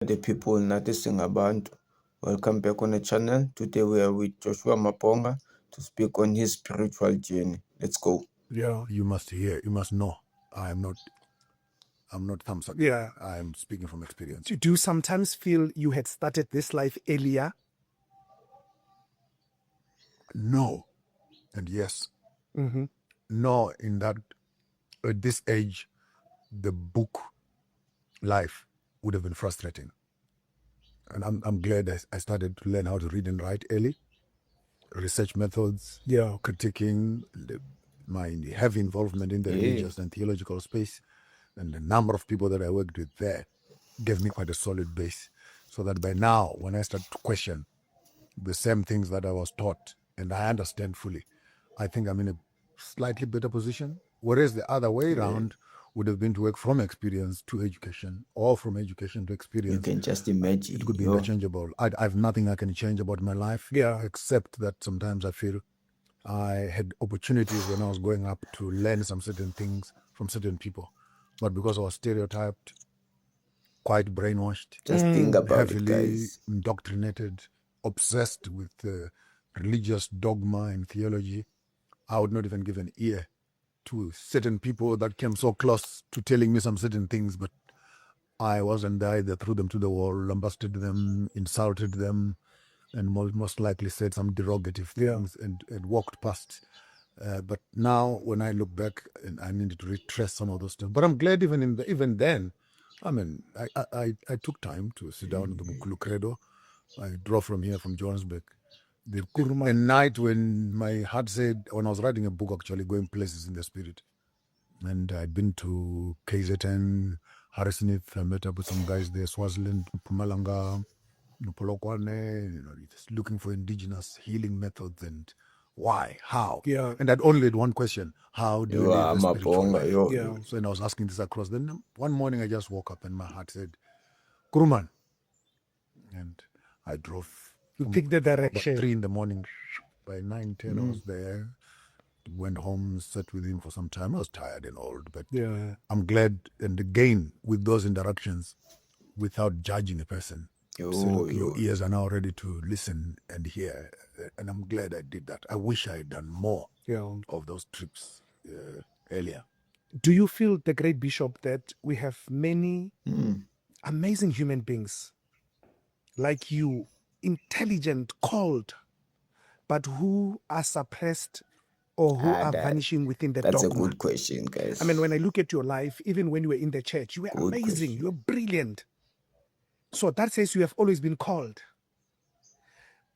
The people nathi singabantu. Welcome back on the channel. Today we are with Joshua Maponga to speak on his spiritual journey. Let's go. Yeah, you must know. I'm not thumbs up. Yeah. I'm speaking from experience. Do you sometimes feel you had started this life earlier? No, and yes. Mm-hmm. No, in that at this age, the book life would have been frustrating. And I'm glad I started to learn how to read and write early. Research methods, Yeah. critiquing, my heavy involvement in the religious and theological space, and the number of people that I worked with there gave me quite a solid base. So that by now, when I start to question the same things that I was taught and I understand fully, I think I'm in a slightly better position. Whereas the other way around would have been to work from experience to education or from education to experience. You can just imagine. It could be interchangeable. I have nothing I can change about my life, except that sometimes I feel I had opportunities when I was growing up to learn some certain things from certain people. But because I was stereotyped, quite brainwashed, just think about heavily it, guys. indoctrinated, obsessed with religious dogma and theology, I would not even give an ear to certain people that came so close to telling me some certain things, but I wasn't there. They threw them to the wall, lambasted them, insulted them, and most likely said some derogative things and walked past. But now, when I look back, and I needed to retrace some of those things. But I'm glad even then, I mean, I took time to sit down in the Mukulu Credo. I drove from here, from Johannesburg. The Kuruma night when my heart said, when I was writing a book, actually going places in the spirit. And I'd been to KZN, Harrismith, I met up with some guys there, Swaziland, Pumalanga, Polokwane, just looking for indigenous healing methods and why, how. Yeah. And I'd only had one question: how do you live the spiritual life? Yeah. So when I was asking this across, then one morning I just woke up and my heart said, Kuruman. And I drove. You picked the direction. About 3 in the morning. By 9, 10, I was there. Went home, sat with him for some time. I was tired and old, but I'm glad. And again, with those interactions, without judging a person, your ears are now ready to listen and hear. And I'm glad I did that. I wish I had done more of those trips earlier. Do you feel, the great bishop, that we have many amazing human beings like you, intelligent, called, but who are suppressed or who are vanishing within the dogma? That's a good question, guys. I mean, when I look at your life, even when you were in the church, you were amazing, you were brilliant. So that says you have always been called.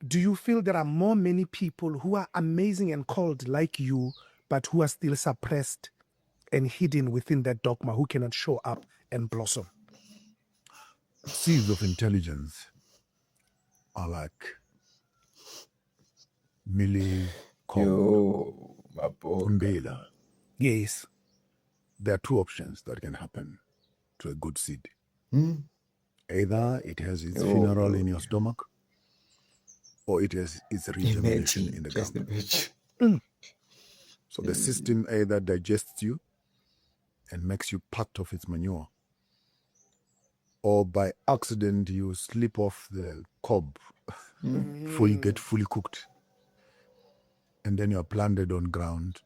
Do you feel there are many people who are amazing and called like you, but who are still suppressed and hidden within that dogma, who cannot show up and blossom? Seeds of intelligence are like Millie Umbela. Yes. There are two options that can happen to a good seed. Either it has its funeral in your stomach, or it has its regeneration in the ground. So the system either digests you and makes you part of its manure, or by accident you slip off the cob before you get fully cooked, and then you're planted on ground.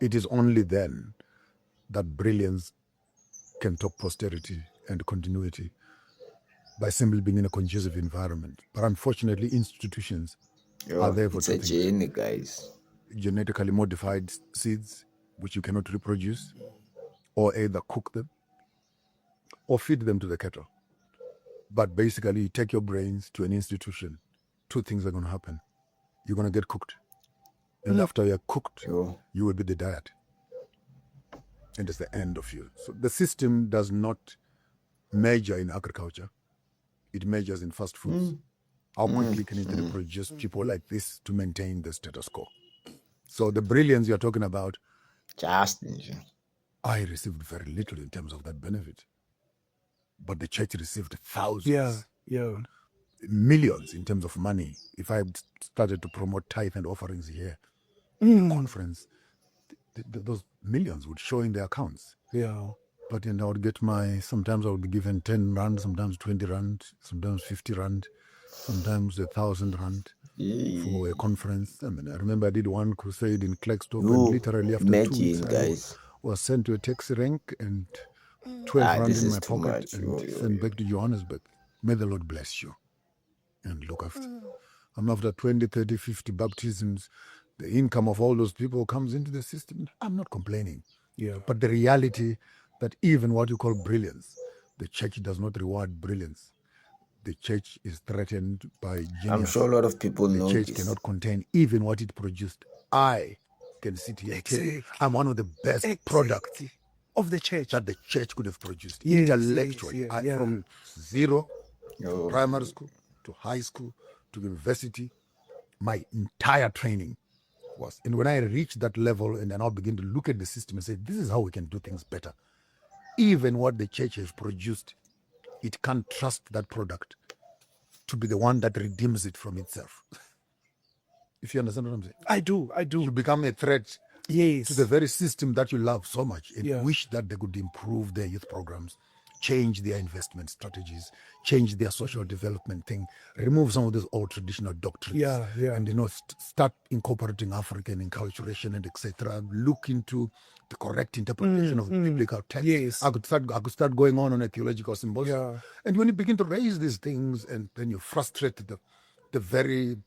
It is only then that brilliance can talk posterity and continuity, by simply being in a conducive environment. But unfortunately, institutions are there for it's a journey, guys. Genetically modified seeds, which you cannot reproduce, or either cook them or feed them to the cattle. But basically, you take your brains to an institution, two things are going to happen. You're going to get cooked. And after you're cooked, you will be the diet. And it's the end of you. So the system does not measure in agriculture. It measures in fast foods. How quickly can it reproduce people like this to maintain the status quo? So the brilliance you're talking about, I received very little in terms of that benefit. But the church received thousands. Millions in terms of money. If I started to promote tithe and offerings here, conference, those millions would show in their accounts. But I would get sometimes I would be given 10 rand, sometimes 20 rand, sometimes 50 rand, sometimes 1,000 rand for a conference. I mean, I remember I did one crusade in Klerksdorp, and literally after 2 weeks, I was sent to a taxi rank and 12 rand in my pocket and sent back to Johannesburg. May the Lord bless you and look after. After 20, 30, 50 baptisms, the income of all those people comes into the system. I'm not complaining. Yeah. But the reality that even what you call brilliance, the church does not reward brilliance. The church is threatened by genius. I'm sure a lot of people know the church cannot contain even what it produced. I can sit here and tell you, I'm one of the best products of the church that the church could have produced. Intellectually, from zero, primary school to high school to university, my entire training was. And when I reached that level and then I'll begin to look at the system and say, this is how we can do things better. Even what the church has produced, it can't trust that product to be the one that redeems it from itself. If you understand what I'm saying? I do. You become a threat to the very system that you love so much and wish that they could improve their youth programs, change their investment strategies, change their social development thing, remove some of those old traditional doctrines, and start incorporating African enculturation and etc. Look into the correct interpretation of biblical text. Yes. I could start going on a theological symposium. And when you begin to raise these things, and then you frustrate the very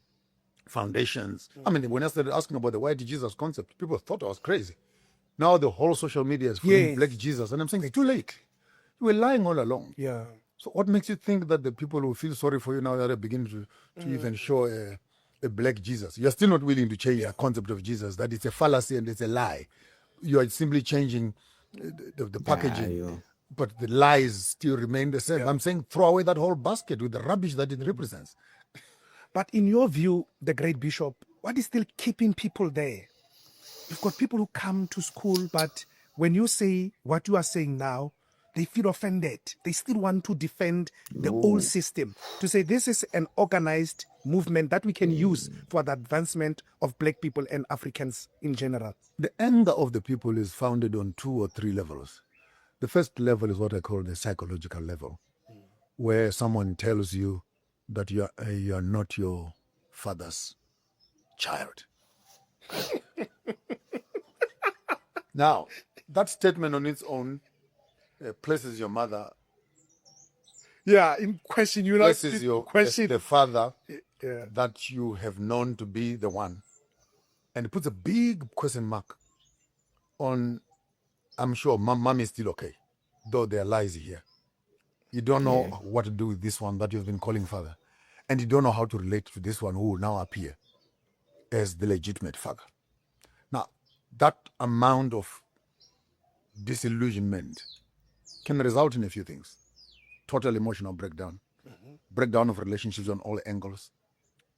foundations. I mean, when I started asking about the white Jesus concept, people thought I was crazy. Now the whole social media is full of black Jesus, and I'm saying it's too late. You were lying all along. Yeah. So what makes you think that the people who feel sorry for you now that are beginning to even show a black Jesus? You're still not willing to change the concept of Jesus, that it's a fallacy and it's a lie. You are simply changing the packaging, but the lies still remain the same. I'm saying throw away that whole basket with the rubbish that it represents. But in your view, the great bishop, what is still keeping people there? You've got people who come to school, but when you say what you are saying now, they feel offended. They still want to defend the old system, to say this is an organized movement that we can use for the advancement of black people and Africans in general. The anger of the people is founded on 2 or 3 levels. The first level is what I call the psychological level, where someone tells you that you are not your father's child. Now, that statement on its own places your mother. In question. You places the father that you have known to be the one, and it puts a big question mark on. I'm sure mom is still okay, though there are lies here. You don't know what to do with this one that you've been calling father, and you don't know how to relate to this one who will now appear as the legitimate father. Now, that amount of disillusionment can result in a few things: total emotional breakdown, breakdown of relationships on all angles,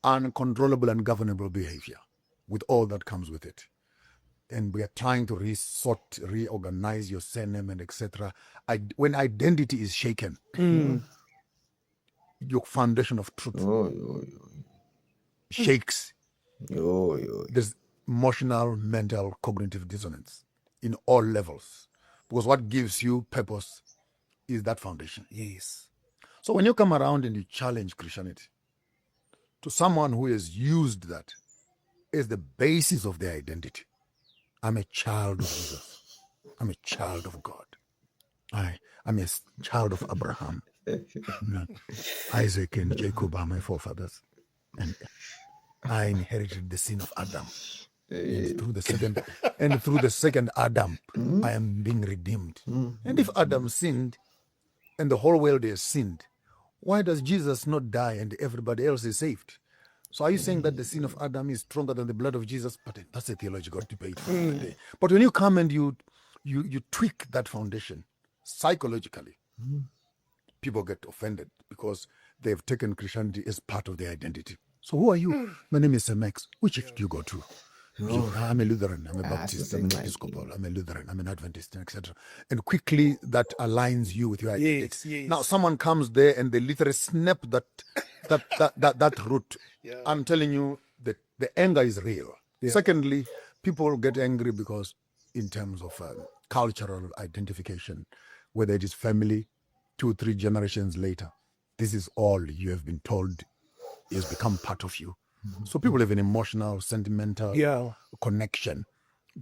uncontrollable and governable behavior, with all that comes with it. And we are trying to reorganize your surname and etc. When identity is shaken, your foundation of truth shakes. There's emotional, mental, cognitive dissonance in all levels, because what gives you purpose is that foundation. Yes. So when you come around and you challenge Christianity to someone who has used that as the basis of their identity, I'm a child of Jesus. I'm a child of God. I'm a child of Abraham. Isaac and Jacob are my forefathers. And I inherited the sin of Adam. And through the second Adam, I am being redeemed. And if Adam sinned and the whole world has sinned, why does Jesus not die and everybody else is saved? So are you saying that the sin of Adam is stronger than the blood of Jesus? But that's a theological debate for another day. But when you come and you tweak that foundation psychologically, people get offended because they've taken Christianity as part of their identity. So who are you? My name is Max. Which church do you go to? I'm a Lutheran, I'm a Baptist, I'm an Episcopal, I'm a Lutheran, I'm an Adventist, etc. And quickly that aligns you with your identity. Yes. Now someone comes there and they literally snap that root. I'm telling you that the anger is real. Secondly, people get angry because in terms of cultural identification, whether it is family, 2 or 3 generations later. This is all you have been told has become part of you. So people have an emotional, sentimental connection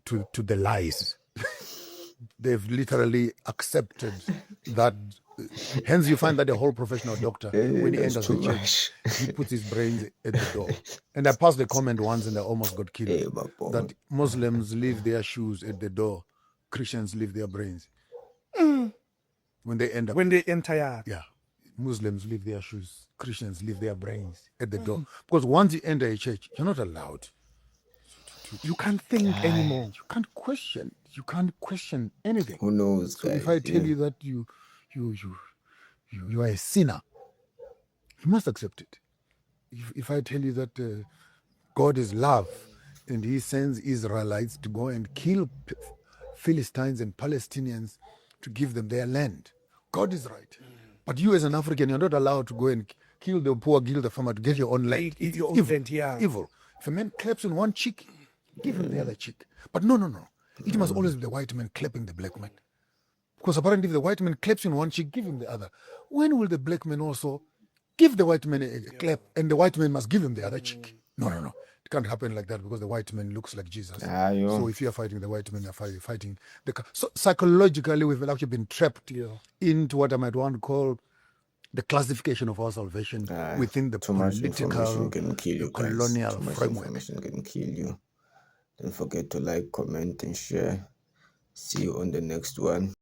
to the lies. They've literally accepted that. Hence, you find that the whole professional doctor, when he enters the church, he puts his brains at the door. And I passed a comment once and I almost got killed that Muslims leave their shoes at the door, Christians leave their brains. When they enter, yeah, Muslims leave their shoes, Christians leave their brains at the door. Because once you enter a church, you're not allowed. You can't think anymore. You can't question. You can't question anything. Who knows? So guys, if I tell you that you are a sinner, you must accept it. If I tell you that God is love and He sends Israelites to go and kill Philistines and Palestinians to give them their land, God is right. But you as an African, you're not allowed to go and kill the poor, kill the farmer to get your own land. It's your own evil. land, yeah. Evil. If a man claps on one cheek, give him the other cheek. But no. It must always be the white man clapping the black man. Because apparently if the white man claps in one cheek, give him the other. When will the black man also give the white man a clap and the white man must give him the other cheek? No. It can't happen like that because the white man looks like Jesus. So if you're fighting the white man, you're fighting so psychologically, we've actually been trapped into what I might want to call the classification of our salvation within the political, colonial framework. Information can kill you. Don't forget to like, comment, and share. See you on the next one.